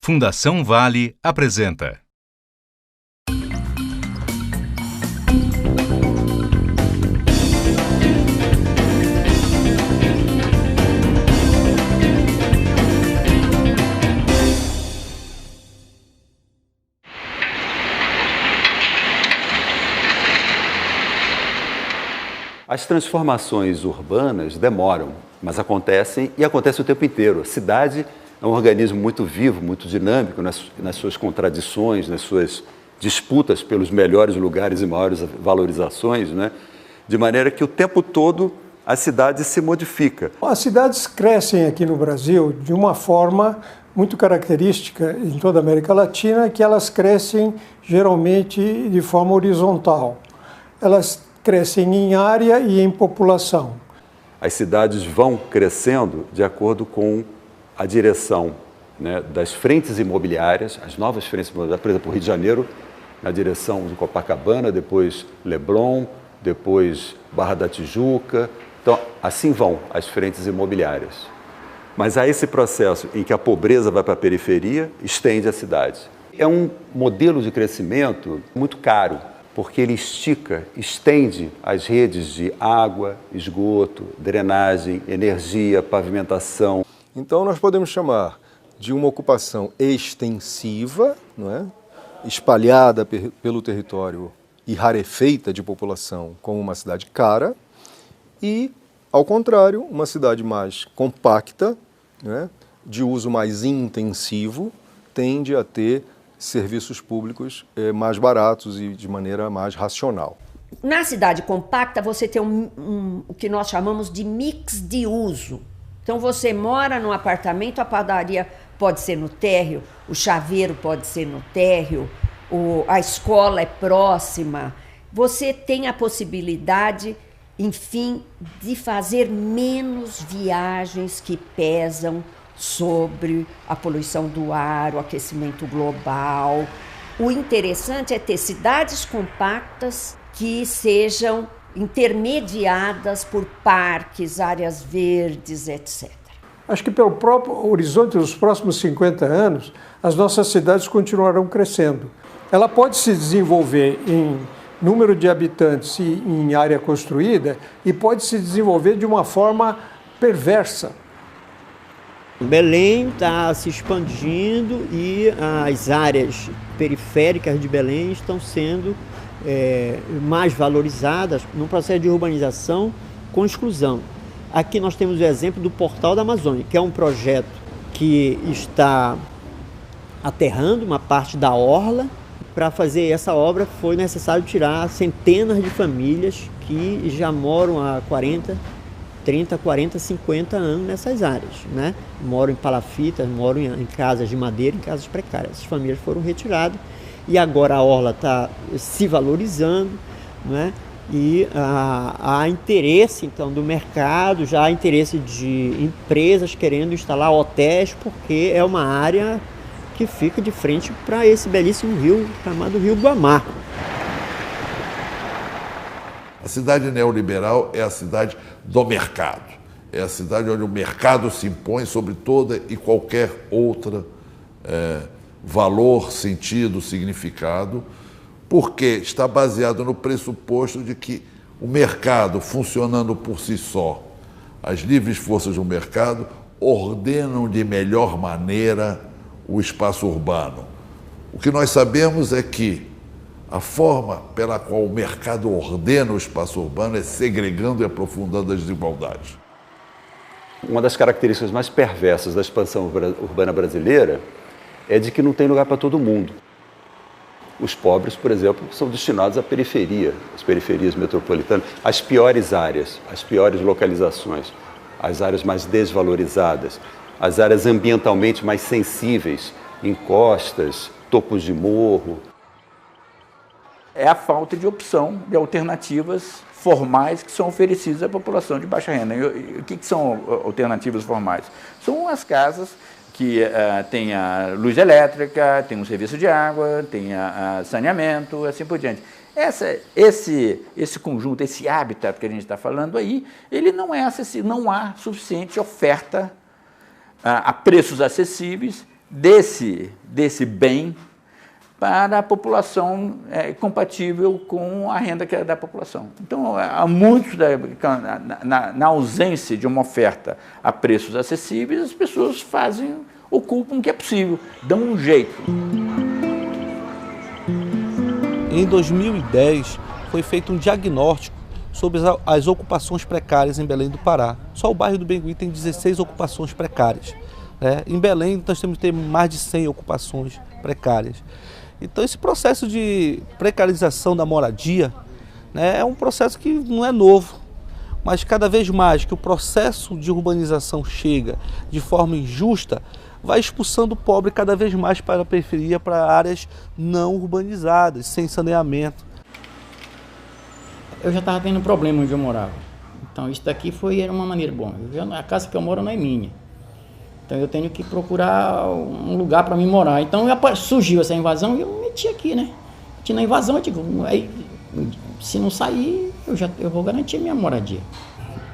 Fundação Vale apresenta. As transformações urbanas demoram, mas acontecem e acontecem o tempo inteiro. A cidade é um organismo muito vivo, muito dinâmico nas suas contradições, nas suas disputas pelos melhores lugares e maiores valorizações, né? De maneira que o tempo todo a cidade se modifica. As cidades crescem aqui no Brasil de uma forma muito característica em toda a América Latina, que elas crescem geralmente de forma horizontal. Elas crescem em área e em população. As cidades vão crescendo de acordo com a direção, né, das frentes imobiliárias, as novas frentes imobiliárias, por exemplo, o Rio de Janeiro, na direção de Copacabana, depois Leblon, depois Barra da Tijuca. Então, assim vão as frentes imobiliárias. Mas há esse processo em que a pobreza vai para a periferia, estende a cidade. É um modelo de crescimento muito caro, porque ele estende as redes de água, esgoto, drenagem, energia, pavimentação. Então nós podemos chamar de uma ocupação extensiva, não é? Espalhada pelo território e rarefeita de população como uma cidade cara, e, ao contrário, uma cidade mais compacta, não é? De uso mais intensivo, tende a ter serviços públicos mais baratos e de maneira mais racional. Na cidade compacta, você tem o que nós chamamos de mix de uso. Então, você mora num apartamento, a padaria pode ser no térreo, o chaveiro pode ser no térreo, a escola é próxima. Você tem a possibilidade, enfim, de fazer menos viagens que pesam sobre a poluição do ar, o aquecimento global. O interessante é ter cidades compactas que sejam intermediadas por parques, áreas verdes, etc. Acho que pelo próprio horizonte dos próximos 50 anos, as nossas cidades continuarão crescendo. Ela pode se desenvolver em número de habitantes e em área construída e pode se desenvolver de uma forma perversa. Belém está se expandindo e as áreas periféricas de Belém estão sendo mais valorizadas no processo de urbanização com exclusão. Aqui nós temos o exemplo do Portal da Amazônia, que é um projeto que está aterrando uma parte da orla. Para fazer essa obra foi necessário tirar centenas de famílias que já moram há 30, 40, 50 anos nessas áreas, né? Moram em palafitas, moram em casas de madeira, em casas precárias. Essas famílias foram retiradas e agora a orla está se valorizando, né? E há interesse, então, do mercado, já há interesse de empresas querendo instalar hotéis, porque é uma área que fica de frente para esse belíssimo rio chamado Rio Guamá. A cidade neoliberal é a cidade do mercado. É a cidade onde o mercado se impõe sobre toda e qualquer outra valor, sentido, significado, porque está baseado no pressuposto de que o mercado, funcionando por si só, as livres forças do mercado ordenam de melhor maneira o espaço urbano. O que nós sabemos é que a forma pela qual o mercado ordena o espaço urbano é segregando e aprofundando as desigualdades. Uma das características mais perversas da expansão urbana brasileira é de que não tem lugar para todo mundo. Os pobres, por exemplo, são destinados à periferia, às periferias metropolitanas, às piores áreas, às piores localizações, às áreas mais desvalorizadas, às áreas ambientalmente mais sensíveis, encostas, topos de morro. É a falta de opção de alternativas formais que são oferecidas à população de baixa renda. E o que são alternativas formais? São as casas que têm a luz elétrica, tem um serviço de água, tem a saneamento, assim por diante. Esse conjunto, esse habitat que a gente está falando aí, ele não é acessível, não há suficiente oferta a preços acessíveis desse bem para a população compatível com a renda que é da população. Então, há muitos, na ausência de uma oferta a preços acessíveis, as pessoas ocupam o que é possível, dão um jeito. Em 2010, foi feito um diagnóstico sobre as ocupações precárias em Belém do Pará. Só o bairro do Bengui tem 16 ocupações precárias. Em Belém, nós temos que ter mais de 100 ocupações precárias. Então, esse processo de precarização da moradia, é um processo que não é novo, mas cada vez mais que o processo de urbanização chega de forma injusta, vai expulsando o pobre cada vez mais para a periferia, para áreas não urbanizadas, sem saneamento. Eu já estava tendo problema onde eu morava. Então isso daqui era uma maneira boa. A casa que eu moro não é minha. Então eu tenho que procurar um lugar para mim morar. Então surgiu essa invasão e eu me meti aqui, né? Meti na invasão, eu digo, aí, se não sair, eu vou garantir minha moradia.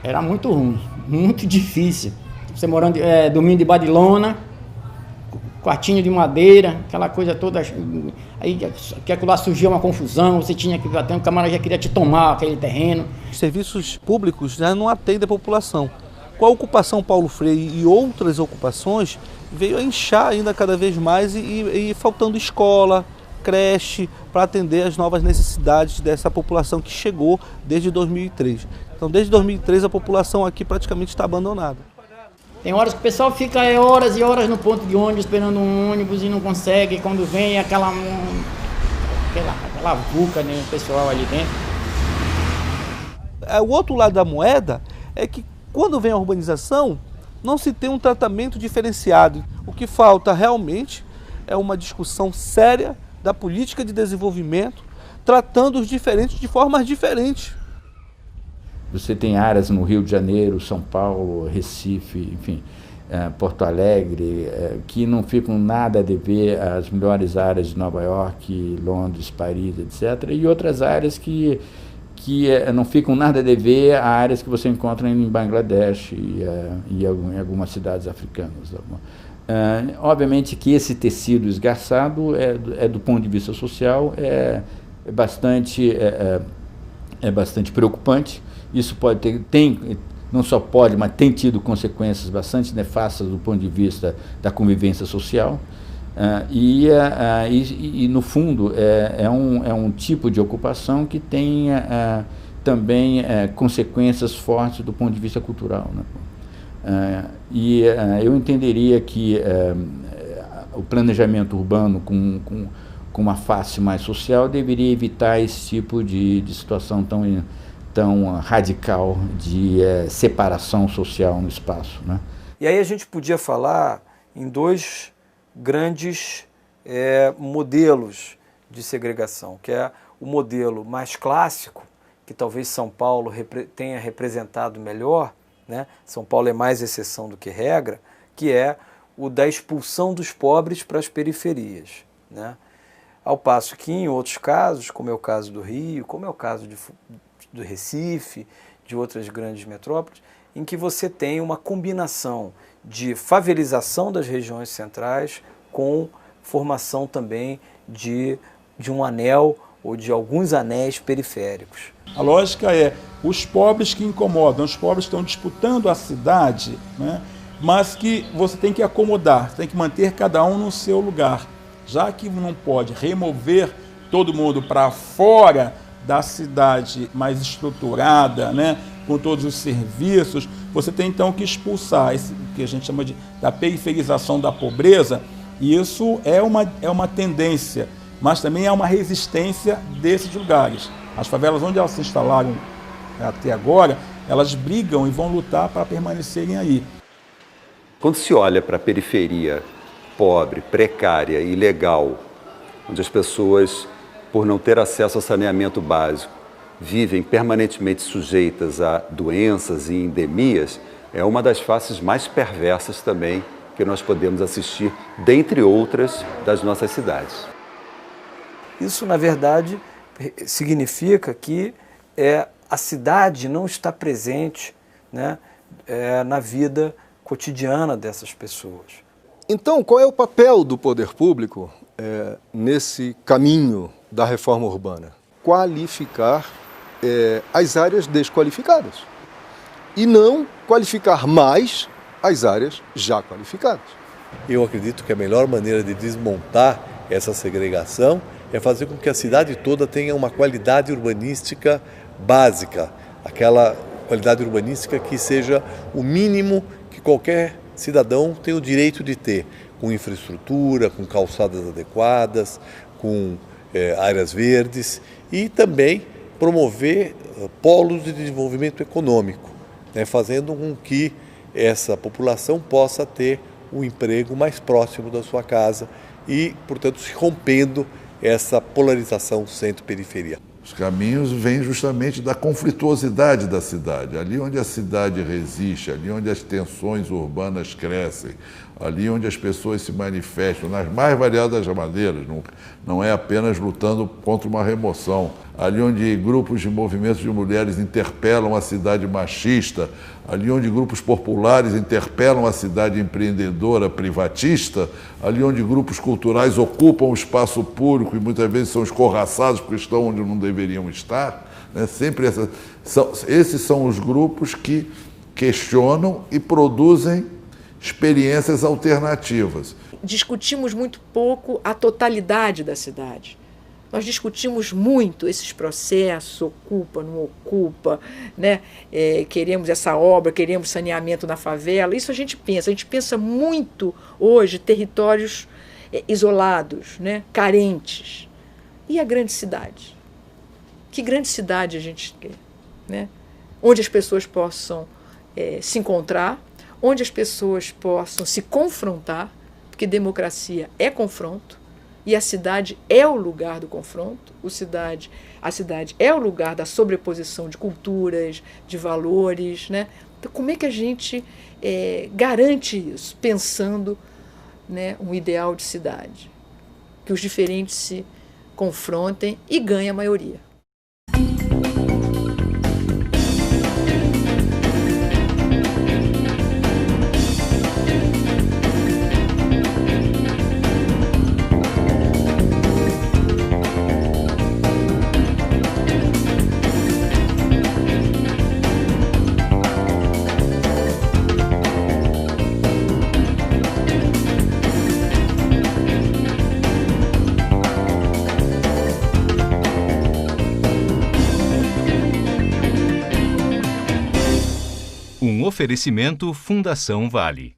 Era muito ruim, muito difícil. Você morando, dormindo debaixo de lona, quartinho de madeira, aquela coisa toda. Aí que lá surgia uma confusão, você tinha que bater, o camarada já queria te tomar aquele terreno. Os serviços públicos já não atendem a população. Com a ocupação Paulo Freire e outras ocupações, veio a inchar ainda cada vez mais e faltando escola, creche, para atender as novas necessidades dessa população que chegou desde 2003. Então, desde 2003, a população aqui praticamente está abandonada. Tem horas que o pessoal fica horas e horas no ponto de ônibus, esperando um ônibus e não consegue. Quando vem aquela vulca, né, o pessoal ali dentro. O outro lado da moeda é que quando vem a urbanização, não se tem um tratamento diferenciado. O que falta realmente é uma discussão séria da política de desenvolvimento, tratando os diferentes de formas diferentes. Você tem áreas no Rio de Janeiro, São Paulo, Recife, enfim, Porto Alegre, que não ficam nada a dever às melhores áreas de Nova York, Londres, Paris, etc. E outras áreas que não ficam nada a dever a áreas que você encontra em Bangladesh e em algumas cidades africanas. Obviamente que esse tecido esgarçado, do ponto de vista social, é bastante preocupante. Isso não só pode, mas tem tido consequências bastante nefastas do ponto de vista da convivência social. No fundo, é um tipo de ocupação que tem também consequências fortes do ponto de vista cultural, né? Eu entenderia que o planejamento urbano com uma face mais social deveria evitar esse tipo de situação tão radical de separação social no espaço, né? E aí a gente podia falar em dois grandes modelos de segregação, que é o modelo mais clássico, que talvez São Paulo tenha representado melhor, né? São Paulo é mais exceção do que regra, que é o da expulsão dos pobres para as periferias, né? Ao passo que em outros casos, como é o caso do Rio, como é o caso do Recife, de outras grandes metrópoles, em que você tem uma combinação de favelização das regiões centrais com formação também de um anel ou de alguns anéis periféricos. A lógica é os pobres que incomodam, os pobres que estão disputando a cidade, né? Mas que você tem que acomodar, tem que manter cada um no seu lugar. Já que não pode remover todo mundo para fora da cidade mais estruturada, né, com todos os serviços, você tem então que expulsar esse que a gente chama da periferização da pobreza, e isso é uma tendência, mas também é uma resistência desses lugares. As favelas onde elas se instalaram até agora, elas brigam e vão lutar para permanecerem aí. Quando se olha para a periferia pobre, precária, ilegal, onde as pessoas, por não ter acesso ao saneamento básico, vivem permanentemente sujeitas a doenças e endemias, é uma das faces mais perversas também que nós podemos assistir, dentre outras, das nossas cidades. Isso, na verdade, significa que a cidade não está presente, né, na vida cotidiana dessas pessoas. Então, qual é o papel do poder público nesse caminho da reforma urbana? Qualificar as áreas desqualificadas e não qualificar mais as áreas já qualificadas. Eu acredito que a melhor maneira de desmontar essa segregação é fazer com que a cidade toda tenha uma qualidade urbanística básica, aquela qualidade urbanística que seja o mínimo que qualquer cidadão tem o direito de ter, com infraestrutura, com calçadas adequadas, com áreas verdes e também promover polos de desenvolvimento econômico, né, fazendo com que essa população possa ter um emprego mais próximo da sua casa e, portanto, se rompendo essa polarização centro-periferia. Os caminhos vêm justamente da conflituosidade da cidade. Ali onde a cidade resiste, ali onde as tensões urbanas crescem, ali onde as pessoas se manifestam nas mais variadas maneiras, não é apenas lutando contra uma remoção. Ali onde grupos de movimentos de mulheres interpelam a cidade machista, ali onde grupos populares interpelam a cidade empreendedora, privatista, ali onde grupos culturais ocupam o espaço público e muitas vezes são escorraçados porque estão onde não deveriam estar, né? Sempre esses são os grupos que questionam e produzem experiências alternativas. Discutimos muito pouco a totalidade da cidade. Nós discutimos muito esses processos, ocupa, não ocupa, né? Queremos essa obra, queremos saneamento na favela. Isso a gente pensa muito hoje territórios isolados, né? Carentes. E a grande cidade? Que grande cidade a gente quer, né? Onde as pessoas possam se encontrar, onde as pessoas possam se confrontar, porque democracia é confronto, e a cidade é o lugar do confronto, a cidade é o lugar da sobreposição de culturas, de valores, né? Então, como é que a gente garante isso, pensando, né, um ideal de cidade? Que os diferentes se confrontem e ganhem a maioria. Um oferecimento Fundação Vale.